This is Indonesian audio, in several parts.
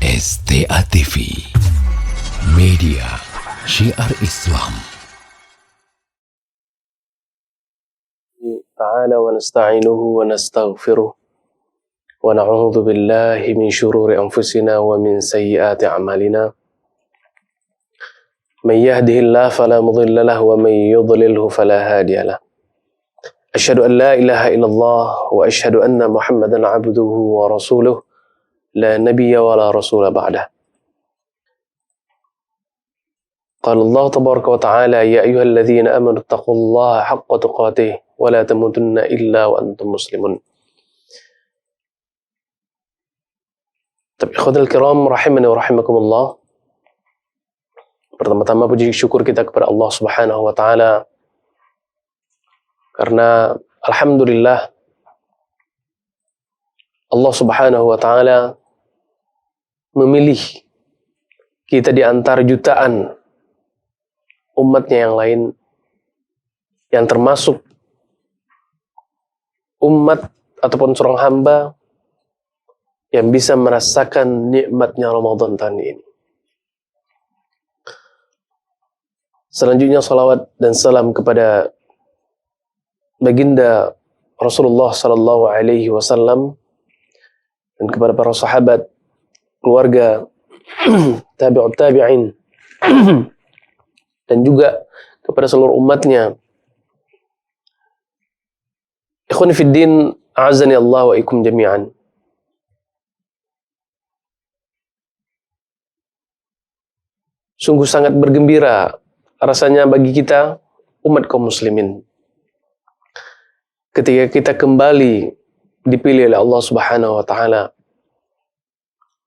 STA TV Media Syiar Islam. Ta'ala wa nasta'inuhu wa nastaghfiruh wa na'udzu billahi min syururi anfusina wa min sayyiati a'malina. Man yahdihillahu fala mudilla lahu wa man yudlilhu fala hadiyalah. Asyhadu an la ilaha illallah wa asyhadu anna Muhammadan 'abduhu wa rasuluh la nabiyya wa la rasula ba'dah. Qala Allah tabaraka wa ta'ala ya ayyuhalladzina amanu taqullaha haqqa tuqatih wa la tamutunna illa wa antum muslimun. Ikhwatul kiram rahimani wa rahimakumullah. Pertama-tama puji syukur kita kepada Allah Subhanahu wa taala karena alhamdulillah Allah Subhanahu wa taala memilih kita di antara jutaan umatnya yang lain, yang termasuk umat ataupun seorang hamba yang bisa merasakan nikmatnya Ramadan tahun ini. Selanjutnya salawat dan salam kepada baginda Rasulullah sallallahu alaihi wasallam dan kepada para sahabat, keluarga, tabi'ut tabi'in dan juga kepada seluruh umatnya. Ikhwani fid din, a'azzani Allah wa ikum jami'an. Sungguh sangat bergembira rasanya bagi kita umat kaum muslimin ketika kita kembali dipilih oleh Allah Subhanahu wa taala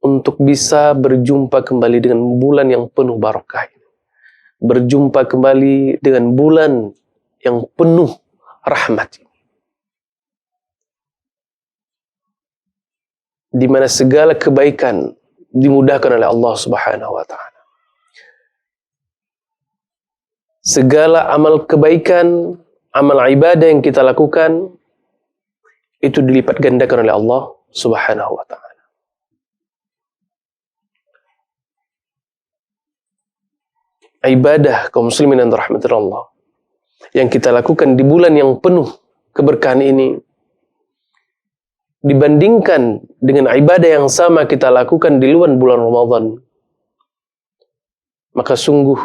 untuk bisa berjumpa kembali dengan bulan yang penuh barakah, berjumpa kembali dengan bulan yang penuh rahmat, di mana segala kebaikan dimudahkan oleh Allah Subhanahu wa taala. Segala amal kebaikan, amal ibadah yang kita lakukan itu dilipat gandakan oleh Allah Subhanahu wa taala. Ibadah kaum muslimin yang dirahmati Allah yang kita lakukan di bulan yang penuh keberkahan ini dibandingkan dengan ibadah yang sama kita lakukan di luar bulan Ramadan, maka sungguh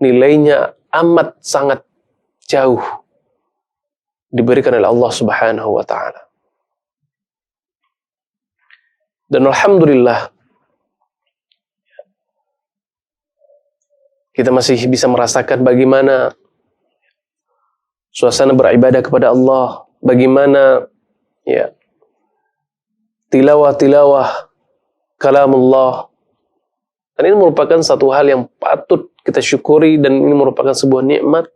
nilainya amat sangat jauh diberikan oleh Allah Subhanahu wa taala. Dan alhamdulillah kita masih bisa merasakan bagaimana suasana beribadah kepada Allah, bagaimana tilawah kalamullah. Dan ini merupakan satu hal yang patut kita syukuri, dan ini merupakan sebuah nikmat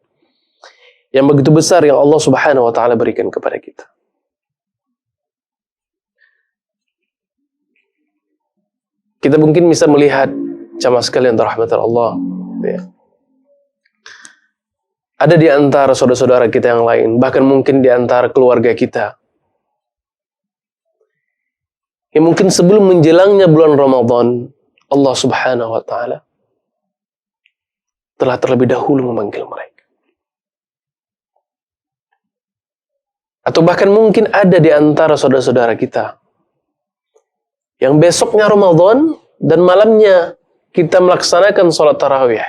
yang begitu besar yang Allah Subhanahu wa taala berikan kepada kita. Kita mungkin bisa melihat jamaah sekalian dirahmati Allah, ada di antara saudara-saudara kita yang lain, bahkan mungkin di antara keluarga kita, yang mungkin sebelum menjelangnya bulan Ramadan, Allah Subhanahu wa taala telah terlebih dahulu memanggil mereka. Atau bahkan mungkin ada di antara saudara-saudara kita yang besoknya Ramadan dan malamnya kita melaksanakan sholat tarawih.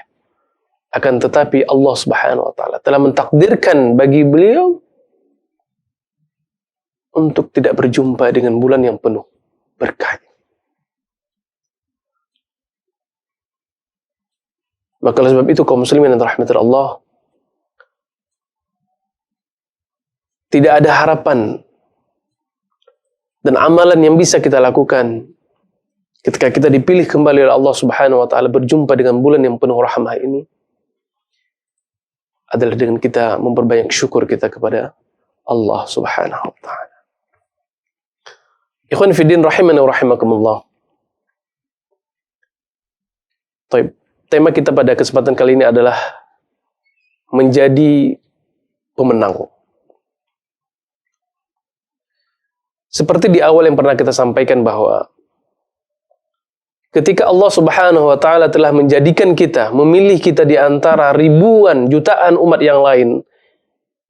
Akan tetapi Allah Subhanahu wa taala telah mentakdirkan bagi beliau untuk tidak berjumpa dengan bulan yang penuh berkah. Maka oleh sebab itu kaum muslimin yang dirahmati Allah, tidak ada harapan dan amalan yang bisa kita lakukan ketika kita dipilih kembali oleh Allah Subhanahu wa taala berjumpa dengan bulan yang penuh rahmah ini adalah dengan kita memperbanyak syukur kita kepada Allah Subhanahu wa taala. Ikhwan fiddin rahimani wa rahimakumullah. Baik, tema kita pada kesempatan kali ini adalah menjadi pemenang. Seperti di awal yang pernah kita sampaikan bahwa ketika Allah Subhanahu wa taala telah menjadikan kita, memilih kita di antara ribuan, jutaan umat yang lain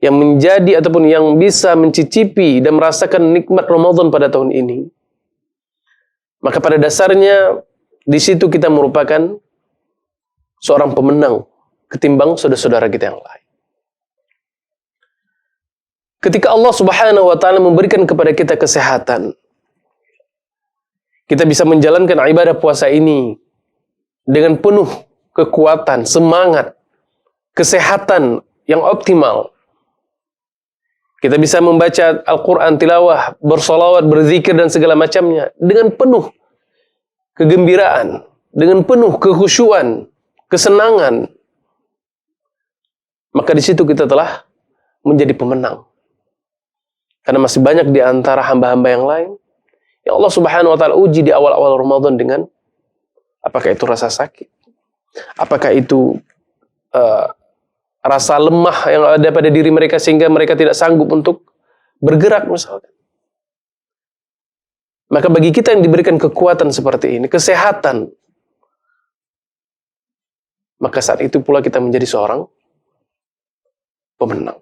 yang menjadi ataupun yang bisa mencicipi dan merasakan nikmat Ramadan pada tahun ini. Maka pada dasarnya di situ kita merupakan seorang pemenang ketimbang saudara-saudara kita yang lain. Ketika Allah Subhanahu wa taala memberikan kepada kita kesehatan, kita bisa menjalankan ibadah puasa ini dengan penuh kekuatan, semangat, kesehatan yang optimal. Kita bisa membaca Al-Quran, tilawah, bersolawat, berzikir, dan segala macamnya dengan penuh kegembiraan, dengan penuh kekhusyuan, kesenangan. Maka di situ kita telah menjadi pemenang. Karena masih banyak di antara hamba-hamba yang lain yang Allah Subhanahu wa taala uji di awal-awal Ramadan dengan apakah itu rasa sakit, apakah itu rasa lemah yang ada pada diri mereka sehingga mereka tidak sanggup untuk bergerak misalkan. Maka bagi kita yang diberikan kekuatan seperti ini, kesehatan, maka saat itu pula kita menjadi seorang pemenang.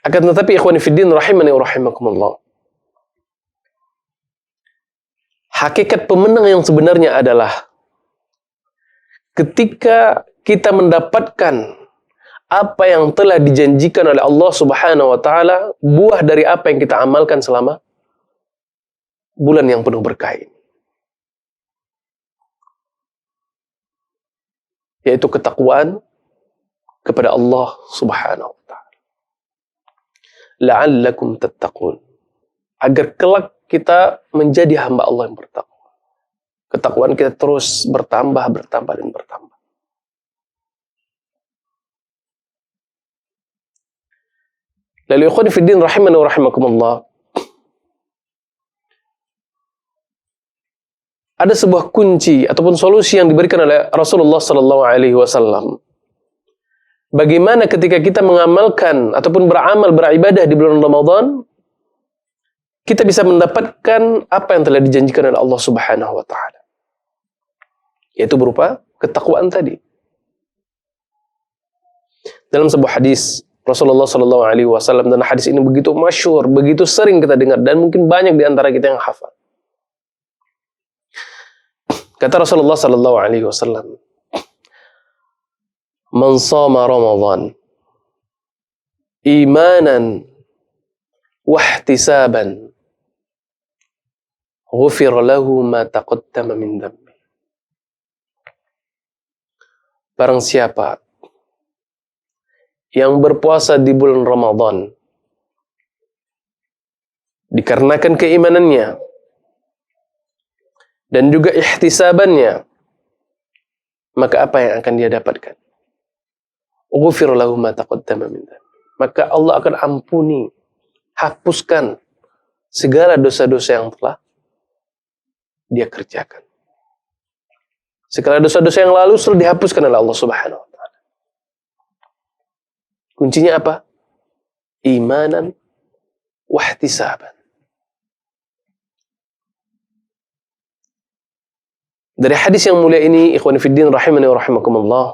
Akan tetapi ikhwani fiddin rahimani wa rahimakumullah, hakikat pemenang yang sebenarnya adalah ketika kita mendapatkan apa yang telah dijanjikan oleh Allah Subhanahu wa taala, buah dari apa yang kita amalkan selama bulan yang penuh berkah ini, yaitu ketakwaan kepada Allah Subhanahu wa taala. La'allakum tattaqun, agar kelak kita menjadi hamba Allah yang bertakwa. Ketakwaan kita terus bertambah dan bertambah. Lalu ikhwan fiddin rahimani wa rahimakumullah, ada sebuah kunci ataupun solusi yang diberikan oleh Rasulullah sallallahu alaihi wasallam. Bagaimana ketika kita mengamalkan ataupun beribadah di bulan Ramadan, kita bisa mendapatkan apa yang telah dijanjikan oleh Allah Subhanahu wa taala, yaitu berupa ketakwaan tadi. Dalam sebuah hadis Rasulullah sallallahu alaihi wasallam, dan hadis ini begitu masyhur, begitu sering kita dengar dan mungkin banyak di antara kita yang hafal. Kata Rasulullah sallallahu alaihi wasallam, "Man shama Ramadan imanan wa ihtisaban, ghufira lahu ma taqaddama min dhanbi." Barang siapa yang berpuasa di bulan Ramadan dikarenakan keimanannya dan juga ihtisabannya, maka apa yang akan dia dapatkan? Ghufira lahu ma taqaddama min dhanbi. Maka Allah akan ampuni, hapuskan segala dosa-dosa yang telah dia kerjakan. Segala dosa-dosa yang lalu sudah dihapuskan oleh Allah Subhanahu wa taala. Kuncinya apa? Imanan wa ihtisaban. Dari hadis yang mulia ini, ikhwan fiddin rahimani wa rahimakumullah,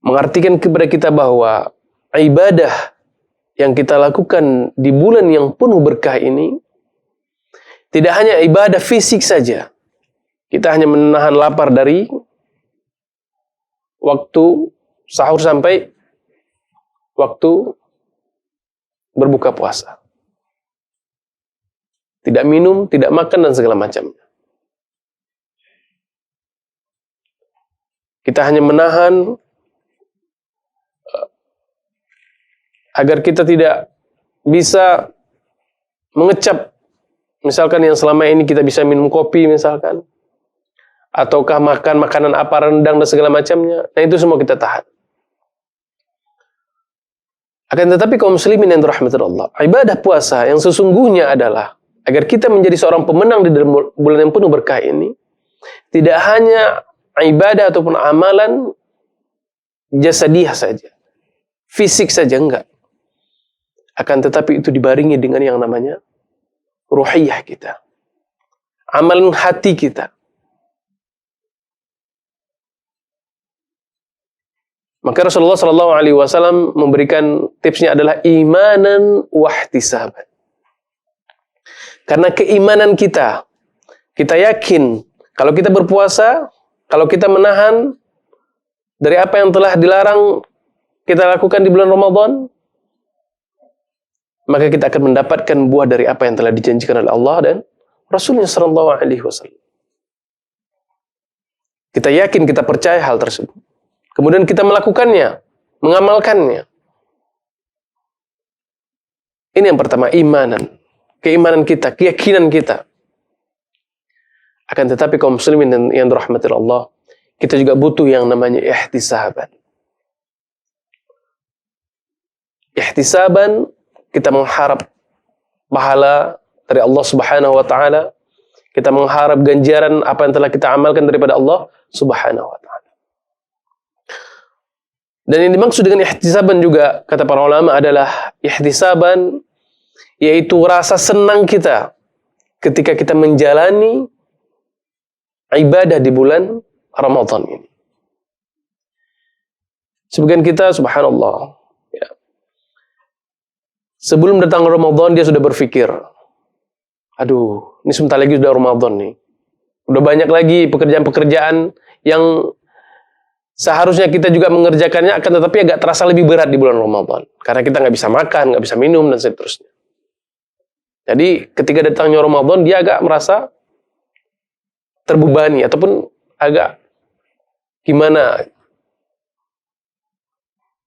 mengartikan kepada kita bahwa ibadah yang kita lakukan di bulan yang penuh berkah ini tidak hanya ibadah fisik saja. Kita hanya menahan lapar dari waktu sahur sampai waktu berbuka puasa. Tidak minum, tidak makan, dan segala macamnya. Kita hanya menahan agar kita tidak bisa mengecap, misalkan yang selama ini kita bisa minum kopi misalkan, ataukah makan makanan apa, rendang dan segala macamnya. Nah, itu semua kita tahan. Akan tetapi kaum muslimin yang dirahmati Allah, ibadah puasa yang sesungguhnya adalah agar kita menjadi seorang pemenang di dalam bulan yang penuh berkah ini, tidak hanya ibadah ataupun amalan jasadiyah saja, fisik saja, enggak. Akan tetapi itu dibaringi dengan yang namanya ruhiyah kita. Amalan hati kita. Maka Rasulullah SAW memberikan tipsnya adalah imanan wahtisaban. Karena keimanan kita yakin kalau kita berpuasa, kalau kita menahan dari apa yang telah dilarang kita lakukan di bulan Ramadan, maka kita akan mendapatkan buah dari apa yang telah dijanjikan oleh Allah dan Rasulnya SAW. Kita yakin, kita percaya hal tersebut. Kemudian kita melakukannya, mengamalkannya. Ini yang pertama, imanan. Keimanan kita, keyakinan kita. Akan tetapi kaum muslimin yang dirahmati Allah, kita juga butuh yang namanya ihtisaban. Ihtisaban, kita mengharap pahala dari Allah Subhanahu wa taala. Kita mengharap ganjaran apa yang telah kita amalkan daripada Allah Subhanahu wa taala. Dan yang dimaksud dengan ihtisaban juga, kata para ulama, adalah ihtisaban, yaitu rasa senang kita ketika kita menjalani ibadah di bulan Ramadan ini. Sebagian kita, subhanallah, ya, sebelum datang Ramadan dia sudah berpikir, aduh, ini sebentar lagi sudah Ramadan nih. Udah banyak lagi pekerjaan-pekerjaan yang seharusnya kita juga mengerjakannya, akan tetapi agak terasa lebih berat di bulan Ramadan. Karena kita nggak bisa makan, nggak bisa minum, dan seterusnya. Jadi ketika datangnya Ramadan, dia agak merasa terbebani, ataupun agak gimana,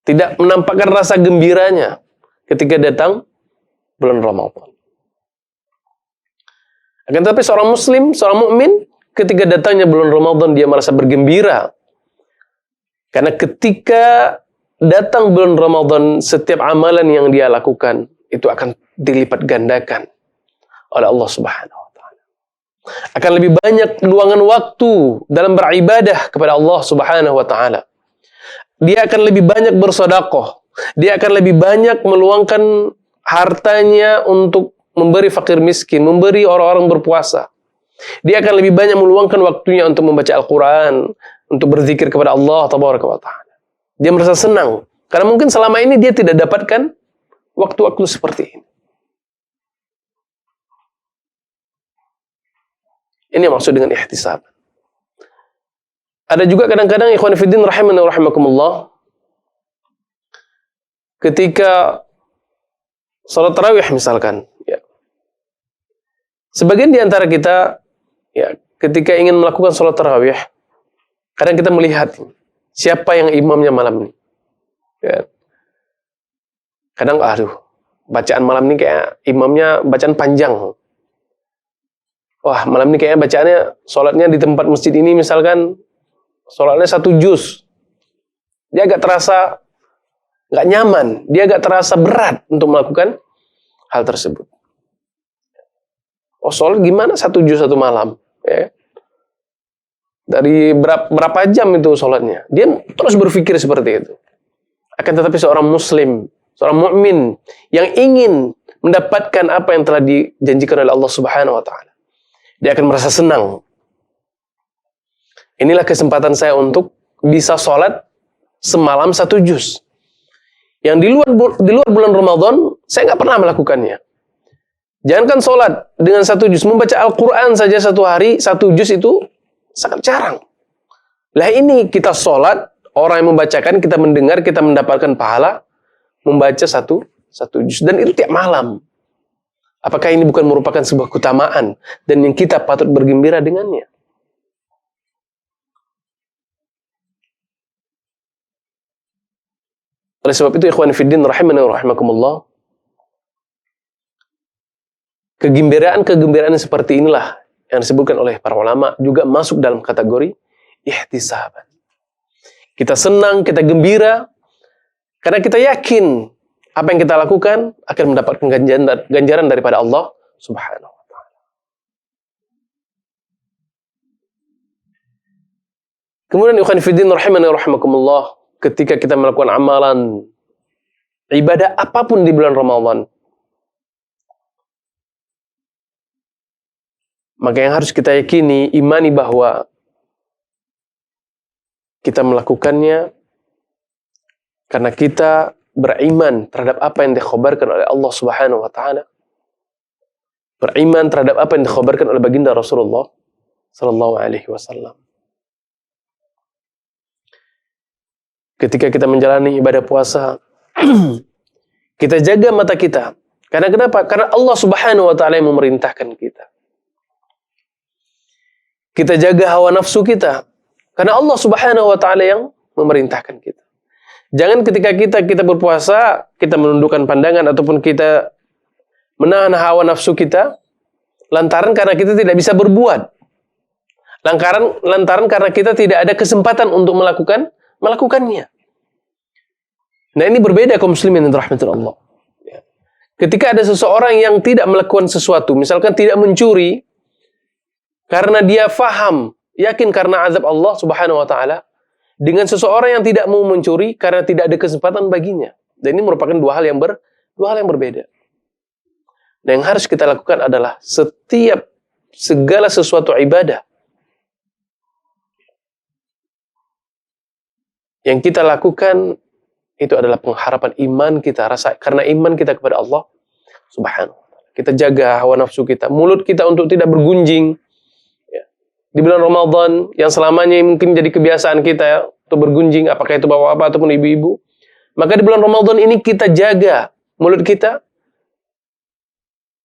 tidak menampakkan rasa gembiranya ketika datang bulan Ramadan. Akan tetapi seorang muslim, seorang mukmin, ketika datangnya bulan Ramadan, dia merasa bergembira. Karena ketika datang bulan Ramadan, setiap amalan yang dia lakukan itu akan dilipat gandakan oleh Allah Subhanahu wa taala. Akan lebih banyak luangan waktu dalam beribadah kepada Allah Subhanahu wa taala. Dia akan lebih banyak bersedekah. Dia akan lebih banyak meluangkan hartanya untuk memberi fakir miskin, memberi orang-orang berpuasa. Dia akan lebih banyak meluangkan waktunya untuk membaca Al-Quran, untuk berzikir kepada Allah Tabaraka wa Ta'ala. Dia merasa senang. Karena mungkin selama ini dia tidak dapatkan waktu-waktu seperti ini. Ini yang maksud dengan ihtisab. Ada juga kadang-kadang ikhwan fiddin rahimani wa rahimakumullah, ketika salat tarawih misalkan, ya, sebagian di antara kita, ya, ketika ingin melakukan salat tarawih, kadang kita melihat siapa yang imamnya malam ini. Ya. Kadang, aduh, bacaan malam ini kayak imamnya bacaan panjang. Wah, malam ini kayaknya bacaannya, sholatnya di tempat masjid ini misalkan, sholatnya 1 juz. Dia agak terasa nggak nyaman, dia agak terasa berat untuk melakukan hal tersebut. Oh, sholat gimana 1 juz 1 malam? Ya. Dari berapa jam itu sholatnya? Dia terus berpikir seperti itu. Akan tetapi seorang muslim, seorang mukmin yang ingin mendapatkan apa yang telah dijanjikan oleh Allah Subhanahu wa taala, dia akan merasa senang. Inilah kesempatan saya untuk bisa sholat semalam 1 juz. Yang di luar bulan Ramadan, saya nggak pernah melakukannya. Jangankan sholat dengan 1 juz, membaca Al-Quran saja 1 hari, 1 juz itu sangat jarang. Lah ini kita sholat, orang yang membacakan, kita mendengar, kita mendapatkan pahala membaca 1 juz. Dan itu tiap malam. Apakah ini bukan merupakan sebuah keutamaan dan yang kita patut bergembira dengannya? Oleh sebab itu, ikhwan fiddin rahimani wa rahimakumullah, kegembiraan seperti inilah yang disebutkan oleh para ulama juga masuk dalam kategori ihtisaban. Kita senang, kita gembira, karena kita yakin apa yang kita lakukan akan mendapatkan ganjaran daripada Allah Subhanahu wa ta'ala. Kemudian ikhwan fiddin rahimani wa rahimakumullah, ketika kita melakukan amalan ibadah apapun di bulan Ramadan. Maka yang harus kita yakini, imani bahwa kita melakukannya karena kita beriman terhadap apa yang dikhabarkan oleh Allah Subhanahu wa taala. Beriman terhadap apa yang dikhabarkan oleh baginda Rasulullah sallallahu alaihi wasallam. Ketika kita menjalani ibadah puasa, kita jaga mata kita. Karena kenapa? Karena Allah Subhanahu wa taala yang memerintahkan kita. Kita jaga hawa nafsu kita. Karena Allah Subhanahu wa taala yang memerintahkan kita. Jangan ketika kita berpuasa, kita menundukkan pandangan ataupun kita menahan hawa nafsu kita lantaran karena kita tidak bisa berbuat. Lantaran karena kita tidak ada kesempatan untuk melakukannya. Nah, ini berbeda kaum muslimin yang dirahmati Allah. Ketika ada seseorang yang tidak melakukan sesuatu, misalkan tidak mencuri karena dia faham, yakin karena azab Allah Subhanahu wa taala, dengan seseorang yang tidak mau mencuri karena tidak ada kesempatan baginya. Dan ini merupakan dua hal yang berbeda. Dan yang harus kita lakukan adalah segala sesuatu ibadah yang kita lakukan itu adalah pengharapan iman kita, karena iman kita kepada Allah Subhanahu wa taala. Kita jaga hawa nafsu kita, mulut kita untuk tidak bergunjing. Di bulan Ramadan yang selamanya mungkin jadi kebiasaan kita ya, untuk bergunjing, apakah itu bapak-bapak ataupun ibu-ibu. Maka di bulan Ramadan ini kita jaga mulut kita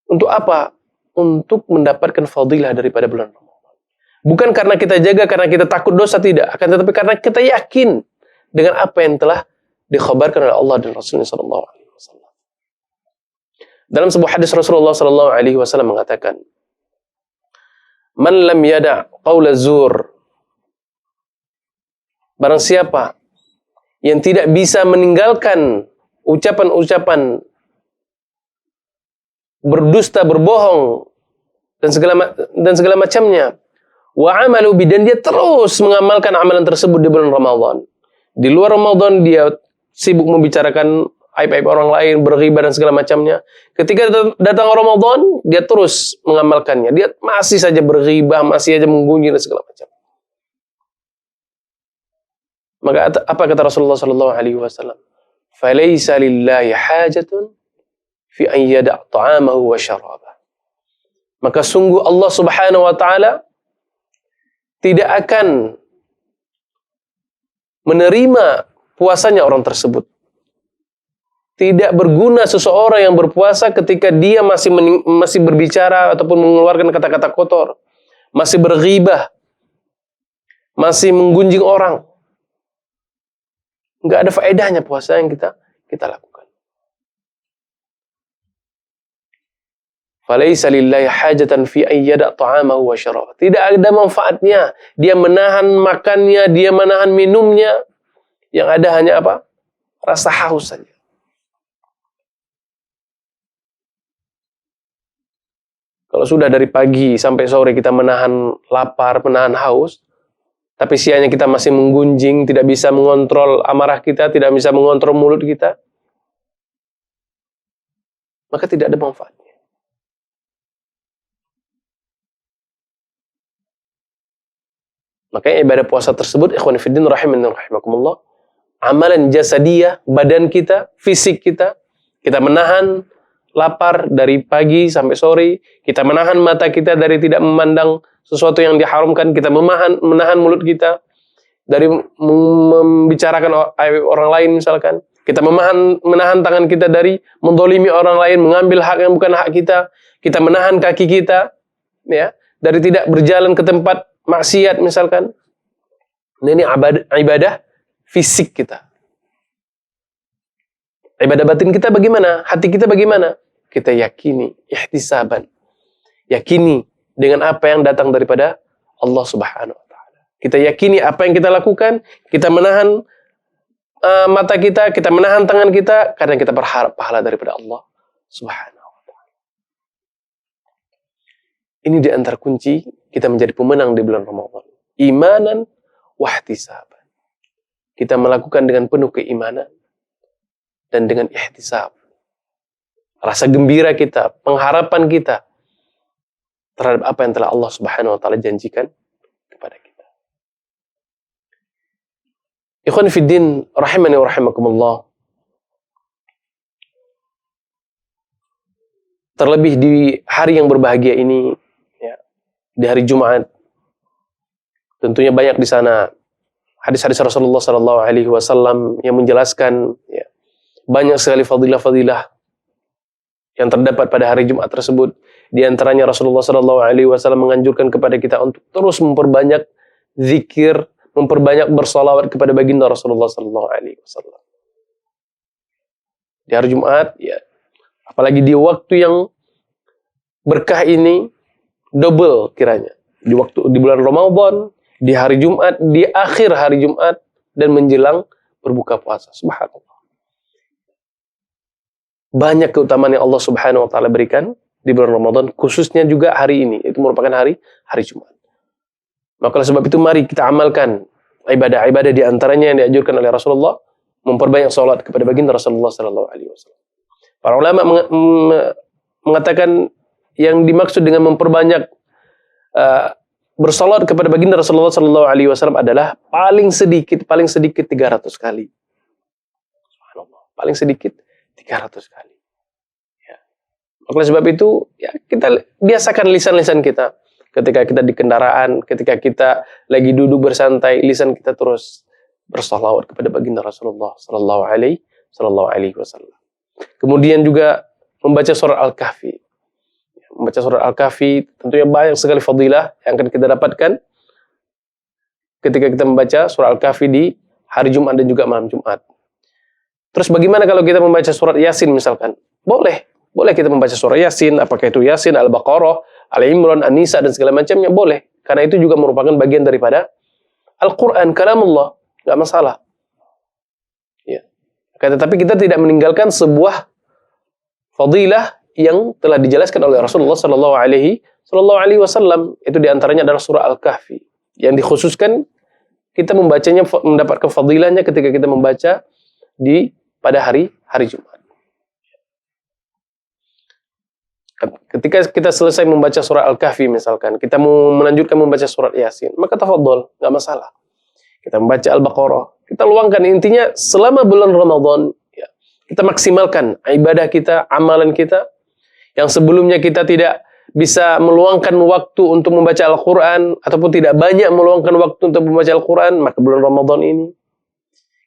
untuk apa? Untuk mendapatkan fadilah daripada bulan Ramadan. Bukan karena kita jaga karena kita takut dosa, tidak, akan tetapi karena kita yakin dengan apa yang telah dikhabarkan oleh Allah dan Rasulullah sallallahu alaihi wasallam. Dalam sebuah hadis Rasulullah sallallahu alaihi wasallam mengatakan, "Man lam yada' qaula zur." Barang siapa yang tidak bisa meninggalkan ucapan-ucapan berdusta, berbohong dan segala macamnya, wa amalu bi, dan dia terus mengamalkan amalan tersebut di bulan Ramadan. Di luar Ramadan dia sibuk membicarakan aib-aib orang lain, berghibah dan segala macamnya. Ketika datang Ramadan, dia terus mengamalkannya. Dia masih saja berghibah, masih saja menggunjing dan segala macam. Maka apa kata Rasulullah sallallahu alaihi wasallam? "Falaisa lillahi hajatun fi an yada' ta'amahu wa syarabah." Maka sungguh Allah Subhanahu wa taala tidak akan menerima puasanya orang tersebut. Tidak berguna seseorang yang berpuasa ketika dia masih berbicara ataupun mengeluarkan kata-kata kotor, masih berghibah, masih menggunjing orang. Enggak ada faedahnya puasa yang kita lakukan. Falaisa lillahi hajatan fi an yada' ta'amahu wa syarabah. Tidak ada manfaatnya dia menahan makannya, dia menahan minumnya. Yang ada hanya apa? Rasa haus saja. Kalau sudah dari pagi sampai sore kita menahan lapar, menahan haus, tapi siangnya kita masih menggunjing, tidak bisa mengontrol amarah kita, tidak bisa mengontrol mulut kita, maka tidak ada manfaatnya. Makanya ibadah puasa tersebut, ikhwan fillah rahimani rahimakumullah, amalan jasadiyah, badan kita, fisik kita menahan lapar dari pagi sampai sore, kita menahan mata kita dari tidak memandang sesuatu yang diharamkan, kita menahan mulut kita dari membicarakan orang lain misalkan, kita menahan tangan kita dari mendolimi orang lain, mengambil hak yang bukan hak kita menahan kaki kita ya dari tidak berjalan ke tempat maksiat misalkan. Ini ibadah fisik kita. Ibadah batin kita bagaimana? Hati kita bagaimana? Kita yakini, ihtisaban. Yakini dengan apa yang datang daripada Allah Subhanahu wa taala. Kita yakini apa yang kita lakukan, kita menahan mata kita menahan tangan kita karena kita berharap pahala daripada Allah Subhanahu wa taala. Ini di antara kunci kita menjadi pemenang di bulan Ramadan. Imanan wa ihtisaban. Kita melakukan dengan penuh keimanan dan dengan ihtisab. Rasa gembira kita, pengharapan kita terhadap apa yang telah Allah Subhanahu wa taala janjikan kepada kita. Ikhwan fiddin rahimani wa rahimakumullah. Terlebih di hari yang berbahagia ini, ya, di hari Jumat, tentunya banyak di sana hadis-hadis Rasulullah sallallahu alaihi wasallam yang menjelaskan, ya, banyak sekali fadilah-fadilah yang terdapat pada hari Jumat tersebut. Di antaranya Rasulullah sallallahu alaihi wasallam menganjurkan kepada kita untuk terus memperbanyak zikir, memperbanyak bersalawat kepada baginda Rasulullah sallallahu alaihi wasallam. Di hari Jumat, ya, apalagi di waktu yang berkah ini, double kiranya. Di bulan Ramadan, di hari Jumat, di akhir hari Jumat, dan menjelang berbuka puasa. Subhanallah. Banyak keutamaan yang Allah Subhanahu wa taala berikan di bulan Ramadan, khususnya juga hari ini. Itu merupakan hari Jumat. Maka oleh sebab itu mari kita amalkan ibadah-ibadah di antaranya yang dianjurkan oleh Rasulullah, memperbanyak salat kepada baginda Rasulullah sallallahu alaihi wasallam. Para ulama mengatakan yang dimaksud dengan memperbanyak bersalat kepada baginda Rasulullah sallallahu alaihi wasallam adalah paling sedikit 300 kali. Subhanallah, paling sedikit 300 kali. Ya. Oleh sebab itu, ya, kita biasakan lisan-lisan kita ketika kita di kendaraan, ketika kita lagi duduk bersantai, lisan kita terus bersalawat kepada baginda Rasulullah sallallahu alaihi wasallam. Kemudian juga membaca surat Al-Kahfi. Membaca surat Al-Kahfi tentunya banyak sekali fadilah yang akan kita dapatkan ketika kita membaca surat Al-Kahfi di hari Jumat dan juga malam Jumat. Terus bagaimana kalau kita membaca surat Yasin misalkan? Boleh kita membaca surat Yasin, apakah itu Yasin, Al-Baqarah, Al-Imran, An-Nisa dan segala macamnya, boleh. Karena itu juga merupakan bagian daripada Al-Quran, kalamullah, nggak masalah. Ya. Tetapi kita tidak meninggalkan sebuah fadilah yang telah dijelaskan oleh Rasulullah sallallahu alaihi wasallam. Itu diantaranya adalah surah Al-Kahfi yang dikhususkan kita membacanya, mendapatkan fadilahnya ketika kita membaca pada hari Jumat. Ketika kita selesai membaca surah Al-Kahfi misalkan, kita mau melanjutkan membaca surat Yasin, maka tafadhol, nggak masalah. Kita membaca Al-Baqarah, kita luangkan. Intinya selama bulan Ramadan, ya, kita maksimalkan ibadah kita, amalan kita, yang sebelumnya kita tidak bisa meluangkan waktu untuk membaca Al-Quran, ataupun tidak banyak meluangkan waktu untuk membaca Al-Quran, maka bulan Ramadan ini,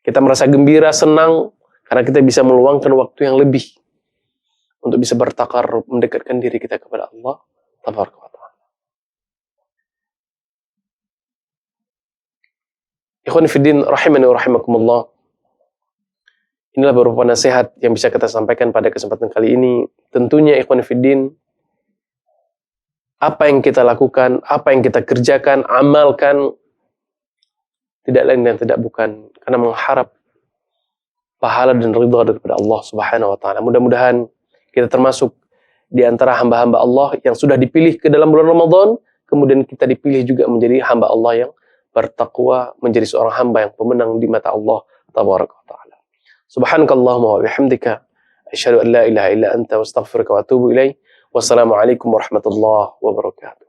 kita merasa gembira, senang, karena kita bisa meluangkan waktu yang lebih untuk bisa bertakarrub, mendekatkan diri kita kepada Allah Tabaraka wa Ta'ala. Ikhwan fiddin rahimani wa rahimakumullah. Inilah beberapa nasihat yang bisa kita sampaikan pada kesempatan kali ini. Tentunya ikhwan fiddin, apa yang kita lakukan, apa yang kita kerjakan, amalkan, tidak lain dan tidak bukan karena mengharap pahala dan ridha daripada Allah Subhanahu wa taala. Mudah-mudahan kita termasuk di antara hamba-hamba Allah yang sudah dipilih ke dalam bulan Ramadan, kemudian kita dipilih juga menjadi hamba Allah yang bertakwa, menjadi seorang hamba yang pemenang di mata Allah Tabaraka wa Ta'ala. Subhanakallahumma wa bihamdika, asyhadu an la ilaha illa anta wa astaghfiruka wa atubu ilaik. Wassalamualaikum warahmatullahi wabarakatuh.